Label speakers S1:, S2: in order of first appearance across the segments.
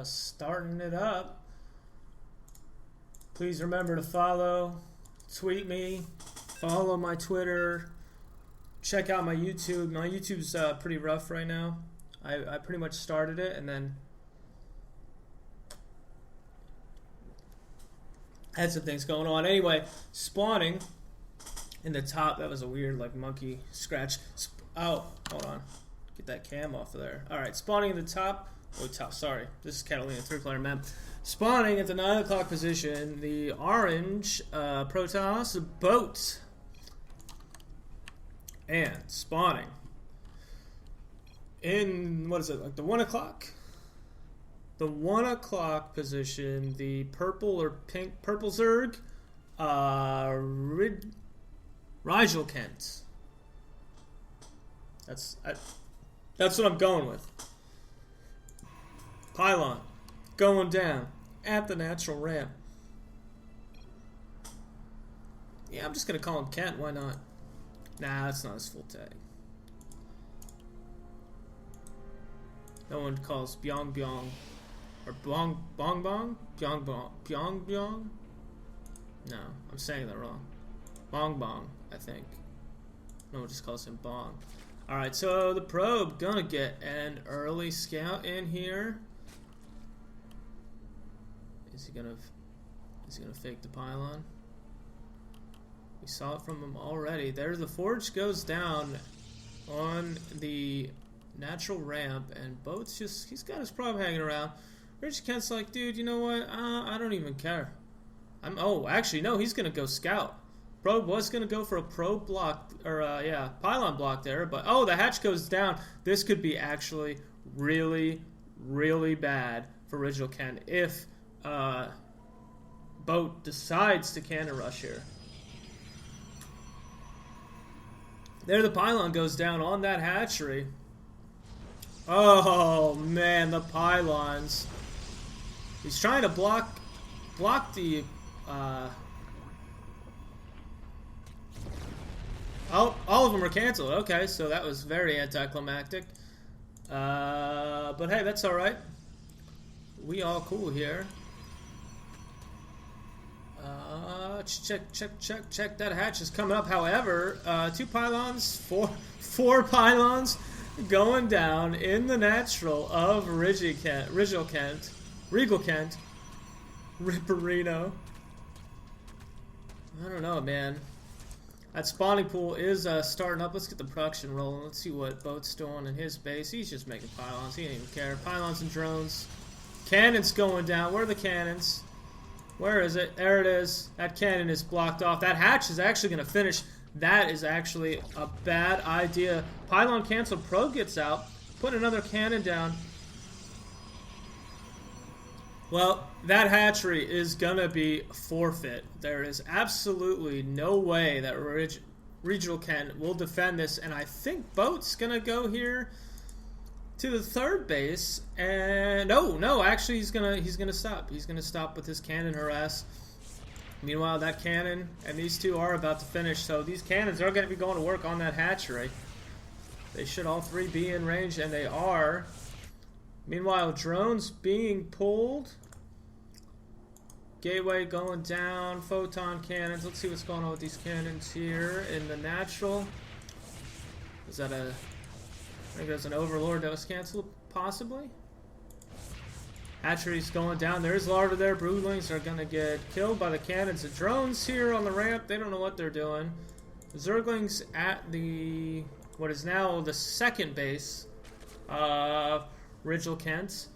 S1: starting it up. Please remember to follow, tweet me, follow my Twitter, check out my YouTube. My YouTube's pretty rough right now. I pretty much started it and then had some things going on. Anyway, spawning in the top. That was a weird like monkey scratch. Oh, hold on. Get that cam off of there. All right, spawning in the top. Oh, top. Sorry, this is Catalina 3-player map. Spawning at the 9 o'clock position, the orange Protoss boat. And spawning in, what is it, like the 1 o'clock? The 1 o'clock position, the purple or pink, purple Zerg, RikilKent. That's what I'm going with. Pylon going down at the natural ramp. Yeah, I'm just gonna call him Kent. Why not? Nah, that's not his full tag. No one calls Byong Byong or Bong Bong Bong Byong Bong Byong Byong. No, I'm saying that wrong. Bong Bong, I think. No one just calls him Bong. All right, so the probe gonna get an early scout in here. Is he gonna fake the pylon? We saw it from him already. There, the forge goes down on the natural ramp, and Boat's he's got his probe hanging around. RikilKent's like, dude, you know what? I don't even care. Oh, actually, no, he's gonna go scout. Probe was gonna go for a probe block, or pylon block there, but oh, the hatch goes down. This could be actually really, really bad for RikilKent if Boat decides to cannon rush here. There, the pylon goes down on that hatchery. Oh man, the pylons. He's trying to block the. Oh, all of them are canceled. Okay, so that was very anticlimactic. But hey, that's all right. We all cool here. Check. That hatch is coming up. However, 2 pylons, 4 pylons going down in the natural of RikilKent, Ripperino. I don't know, man. That spawning pool is starting up. Let's get the production rolling. Let's see what Boat's doing in his base. He's just making pylons. He didn't even care. Pylons and drones. Cannons going down. Where are the cannons? Where is it? There it is. That cannon is blocked off. That hatch is actually going to finish. That is actually a bad idea. Pylon canceled. Probe gets out. Put another cannon down. Well, that hatchery is going to be forfeit. There is absolutely no way that RikilKent will defend this. And I think Boat's going to go here to the 3rd base, and no, actually he's gonna stop. He's gonna stop with his cannon harass. Meanwhile, that cannon and these 2 are about to finish, so these cannons are gonna be going to work on that hatchery. They should all 3 be in range, and they are. Meanwhile, drones being pulled. Gateway going down. Photon cannons. Let's see what's going on with these cannons here in the natural. Is that a? I think there's an Overlord that was canceled, possibly. Hatchery's going down. There's larvae there. Broodlings are going to get killed by the cannons. The drones here on the ramp, they don't know what they're doing. The Zerglings at the, what is now the 2nd base of RikilKent.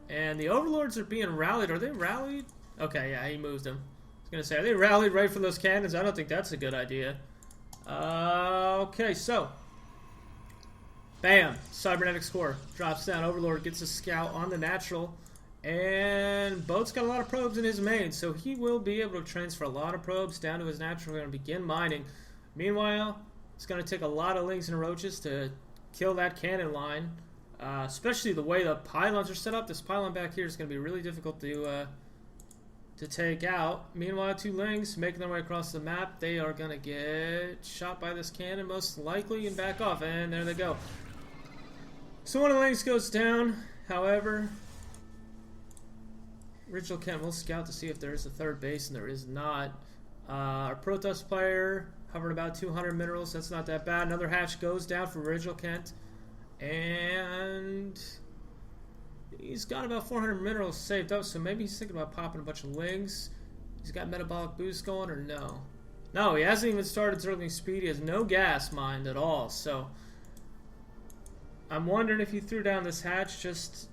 S1: And the Overlords are being rallied. Are they rallied? Okay, yeah, he moved them. I was going to say, are they rallied right for those cannons? I don't think that's a good idea. Okay, so. Bam! Cybernetic score. Drops down. Overlord gets a scout on the natural. And Boat's got a lot of probes in his main, so he will be able to transfer a lot of probes down to his natural. We're going to begin mining. Meanwhile, it's going to take a lot of lings and roaches to kill that cannon line. Especially the way the pylons are set up. This pylon back here is going to be really difficult to take out. Meanwhile, 2 lings making their way across the map. They are going to get shot by this cannon most likely and back off. And there they go. So one of the lings goes down. However, RikilKent will scout to see if there is a third base, and there is not. Our Protoss player hovering about 200 minerals. That's not that bad. Another hatch goes down for RikilKent, and he's got about 400 minerals saved up, so maybe he's thinking about popping a bunch of lings. He's got metabolic boost going, or no? No, he hasn't even started Zergling speed. He has no gas mined at all, so I'm wondering if he threw down this hatch just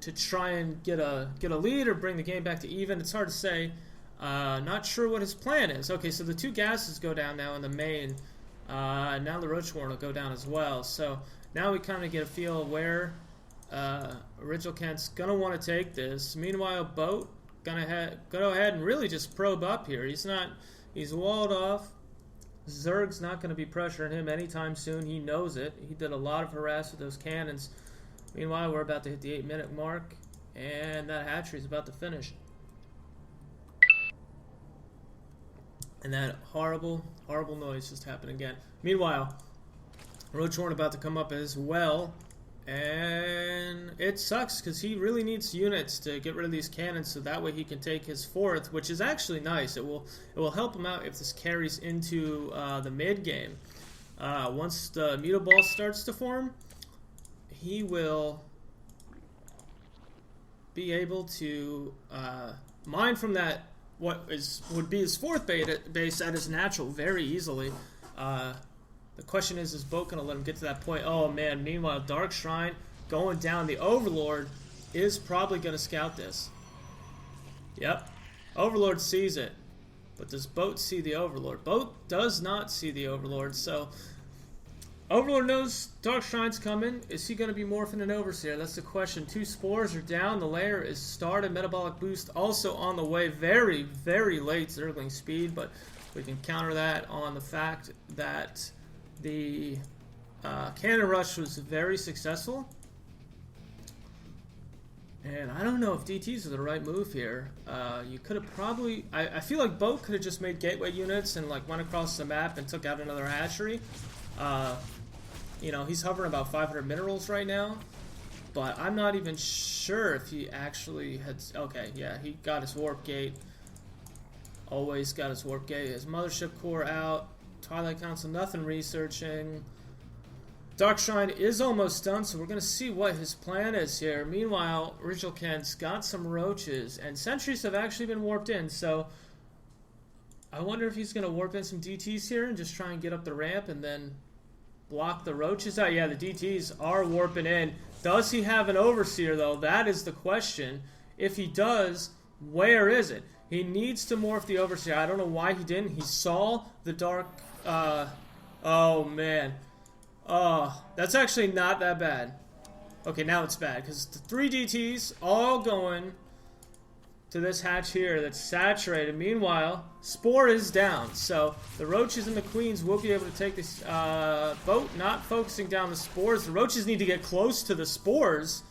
S1: to try and get a lead or bring the game back to even. It's hard to say. Not sure what his plan is. Okay, so the two gases go down now in the main. Now the Roach Warren will go down as well. So now we kind of get a feel of where RikilKent's gonna want to take this. Meanwhile, Boat gonna go ahead and really just probe up here. He's walled off. Zerg's not gonna be pressuring him anytime soon. He knows it. He did a lot of harass with those cannons. Meanwhile, we're about to hit the 8-minute mark, and that hatchery's about to finish. And that horrible, horrible noise just happened again. Meanwhile, Roach Warren about to come up as well. And it sucks because he really needs units to get rid of these cannons so that way he can take his fourth, which is actually nice. It will help him out if this carries into the mid game. Once the Mutable Ball starts to form, he will be able to mine from that would be his fourth base at his natural very easily. The question is Boat going to let him get to that point? Oh, man. Meanwhile, Dark Shrine going down. The Overlord is probably going to scout this. Yep. Overlord sees it. But does Boat see the Overlord? Boat does not see the Overlord. So, Overlord knows Dark Shrine's coming. Is he going to be morphing an Overseer? That's the question. 2 spores are down. The layer is started. Metabolic boost also on the way. Very, very late Zergling speed. But we can counter that on the fact that the cannon rush was very successful, and I don't know if DTs are the right move here. You could have probably, I feel like Boat could have just made gateway units and like went across the map and took out another hatchery. You know, he's hovering about 500 minerals right now, but I'm not even sure if he actually had. Okay, yeah, he got his warp gate. Always got his warp gate. His mothership core out. Twilight Council, nothing researching. Dark Shrine is almost done, so we're going to see what his plan is here. Meanwhile, RikilKent's got some roaches, and sentries have actually been warped in, so I wonder if he's going to warp in some DTs here and just try and get up the ramp and then block the roaches out. Yeah, the DTs are warping in. Does he have an Overseer, though? That is the question. If he does, where is it? He needs to morph the Overseer. I don't know why he didn't. He saw the dark. Oh man. Oh, that's actually not that bad. Okay, now it's bad because the 3 DTs all going to this hatch here that's saturated. Meanwhile, Spore is down, so the Roaches and the Queens will be able to take this Boat, not focusing down the Spores. The Roaches need to get close to the Spores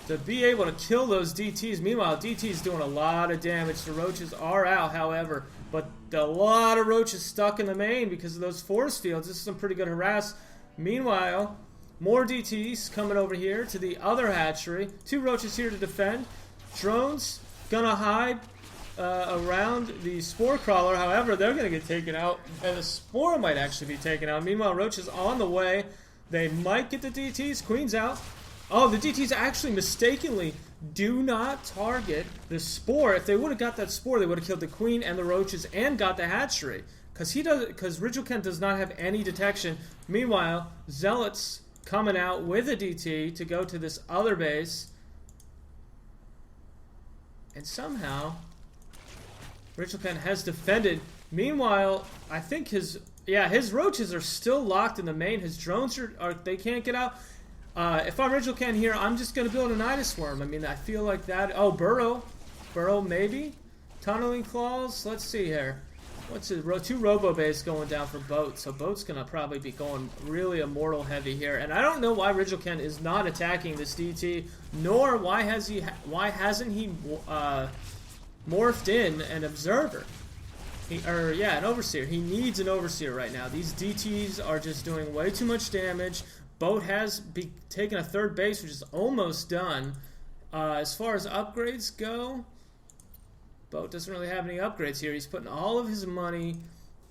S1: to be able to kill those DTs. Meanwhile, DT's doing a lot of damage. The Roaches are out, however, but a lot of Roaches stuck in the main because of those force fields. This is some pretty good harass. Meanwhile, more DTs coming over here to the other hatchery. 2 Roaches here to defend. Drones gonna hide around the Spore Crawler. However, they're gonna get taken out, and the Spore might actually be taken out. Meanwhile, Roaches on the way. They might get the DTs. Queen's out. Oh, the DTs actually mistakenly do not target the Spore. If they would have got that Spore, they would have killed the Queen and the Roaches and got the hatchery. Because RikilKent does not have any detection. Meanwhile, Zealots coming out with a DT to go to this other base. And somehow, RikilKent has defended. Meanwhile, I think his Roaches are still locked in the main. His drones they can't get out. If I'm RikilKent here, I'm just going to build a Nidus Worm. I mean, I feel like that. Oh, Burrow. Burrow, maybe? Tunneling Claws? Let's see here. What's it? 2 Robo Base going down for Boat. So Boat's going to probably be going really Immortal heavy here. And I don't know why RikilKent is not attacking this DT, nor why hasn't he morphed in an Observer. An Overseer. He needs an Overseer right now. These DTs are just doing way too much damage. Boat has taken a 3rd base, which is almost done. As far as upgrades go, Bo doesn't really have any upgrades here. He's putting all of his money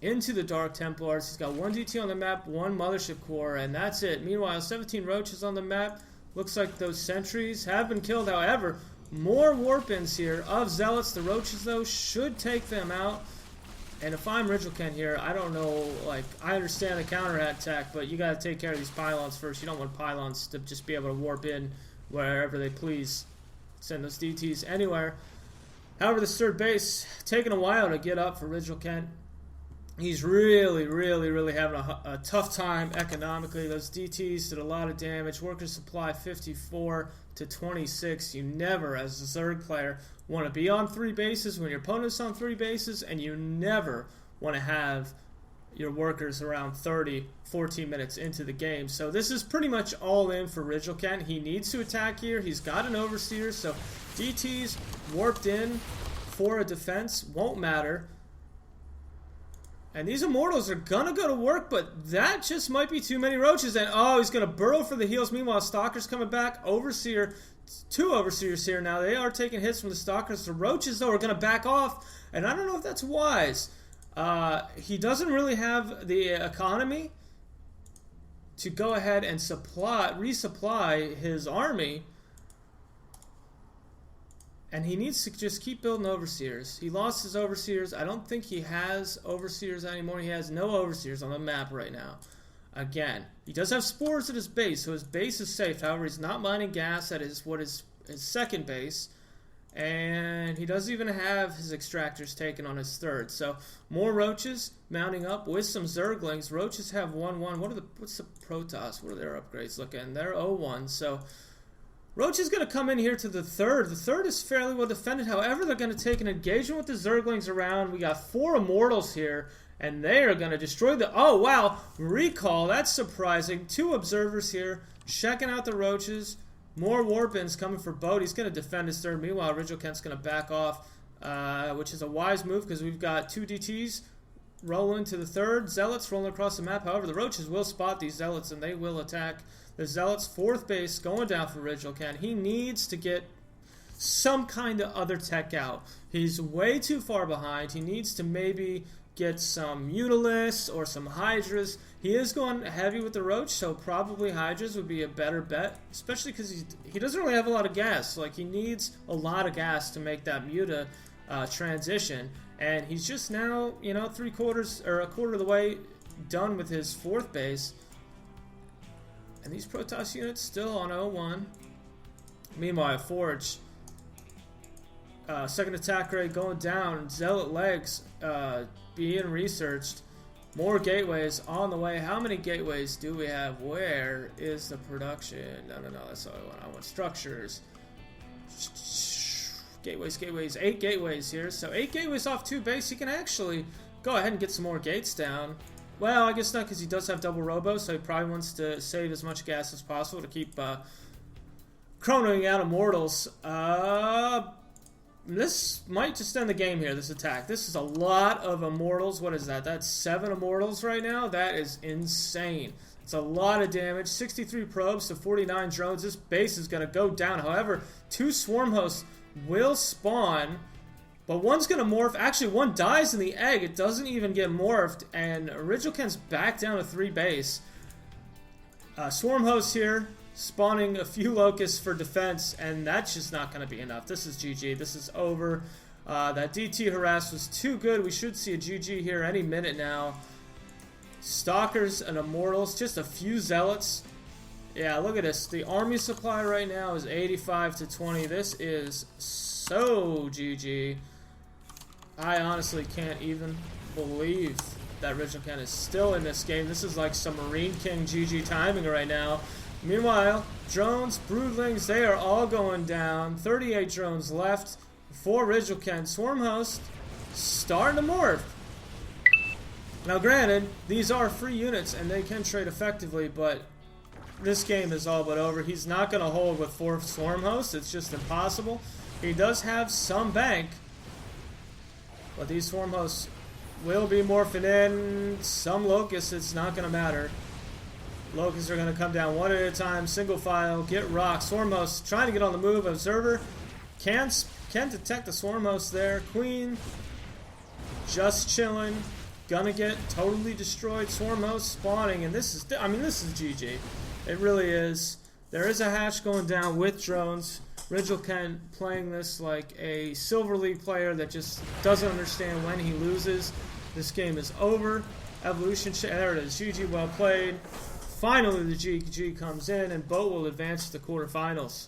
S1: into the Dark Templars. He's got 1 DT on the map, 1 Mothership Core, and that's it. Meanwhile, 17 Roaches on the map. Looks like those sentries have been killed. However, more Warpins here of Zealots. The Roaches, though, should take them out. And if I'm RikilKent here, I don't know, like, I understand the counter attack, but you got to take care of these pylons first. You don't want pylons to just be able to warp in wherever they please. Send those DTs anywhere. However, this third base, taking a while to get up for RikilKent. He's really having a tough time economically. Those DTs did a lot of damage. Worker supply 54 to 26. You never, as a Zerg player, want to be on 3 bases when your opponent's on 3 bases, and you never want to have your workers around 14 minutes into the game. So this is pretty much all in for RikilKent. He needs to attack here. He's got an Overseer, so DTs warped in for a defense won't matter. And these Immortals are going to go to work, but that just might be too many Roaches. And, oh, he's going to burrow for the heals. Meanwhile, Stalker's coming back. Overseer, 2 Overseers here now. They are taking hits from the Stalkers. The Roaches, though, are going to back off. And I don't know if that's wise. He doesn't really have the economy to go ahead and resupply his army. And he needs to just keep building Overseers. He lost his Overseers. I don't think he has Overseers anymore. He has no Overseers on the map right now. Again, he does have Spores at his base, so his base is safe. However, he's not mining gas at his second base. And he doesn't even have his Extractors taken on his third. So, more Roaches mounting up with some Zerglings. Roaches have 1-1. What's the Protoss? What are their upgrades looking? They're 0-1. So, Roach is going to come in here to the third. The third is fairly well defended. However, they're going to take an engagement with the Zerglings around. We got 4 Immortals here, and they are going to destroy the... Oh, wow. Recall. That's surprising. 2 Observers here, checking out the Roaches. More Warpins coming for Bo1. He's going to defend his third. Meanwhile, RikilKent's going to back off, which is a wise move because we've got 2 DTs rolling to the third. Zealots rolling across the map. However, the Roaches will spot these Zealots, and they will attack. The Zealots' 4th base going down for RikilKent. He needs to get some kind of other tech out. He's way too far behind. He needs to maybe get some Mutalisks or some Hydras. He is going heavy with the Roach, so probably Hydras would be a better bet, especially because he doesn't really have a lot of gas. Like, he needs a lot of gas to make that Muta transition. And he's just now, you know, a quarter of the way done with his 4th base. And these Protoss units still on 0-1. Meanwhile, Forge, second attack rate going down. Zealot legs being researched. More gateways on the way. How many gateways do we have? Where is the production? No, that's all I want. I want structures. Gateways. 8 gateways here. So 8 gateways off 2 base. He can actually go ahead and get some more gates down. Well, I guess not, because he does have double robo, so he probably wants to save as much gas as possible to keep chronoing out Immortals. This might just end the game here, this attack. This is a lot of Immortals. What is that? That's 7 Immortals right now? That is insane. It's a lot of damage. 63 probes to 49 drones. This base is going to go down. However, 2 Swarm Hosts will spawn. But one's going to morph. Actually, one dies in the egg. It doesn't even get morphed. And RikilKent's back down to 3 base. Swarm Host here, spawning a few Locusts for defense. And that's just not going to be enough. This is GG. This is over. That DT harass was too good. We should see a GG here any minute now. Stalkers and Immortals. Just a few Zealots. Yeah, look at this. The army supply right now is 85 to 20. This is so GG. I honestly can't even believe that RikilKent is still in this game. This is like some Marine King GG timing right now. Meanwhile, drones, broodlings, they are all going down. 38 drones left for RikilKent. Swarm Host starting to morph. Now granted, these are free units and they can trade effectively, but this game is all but over. He's not going to hold with 4 Swarm Hosts. It's just impossible. He does have some bank, but these Swarm Hosts will be morphing in. Some Locusts, it's not going to matter. Locusts are going to come down one at a time, single file, get rocked. Swarm Hosts trying to get on the move. Observer Can't detect the Swarm Host there. Queen just chilling. Gonna get totally destroyed. Swarm Host spawning, and this is GG. It really is. There is a hatch going down with drones. RikilKent playing this like a Silver League player that just doesn't understand when he loses. This game is over. Evolution, there it is. GG, well played. Finally, the GG comes in, and Bo1 will advance to the quarterfinals.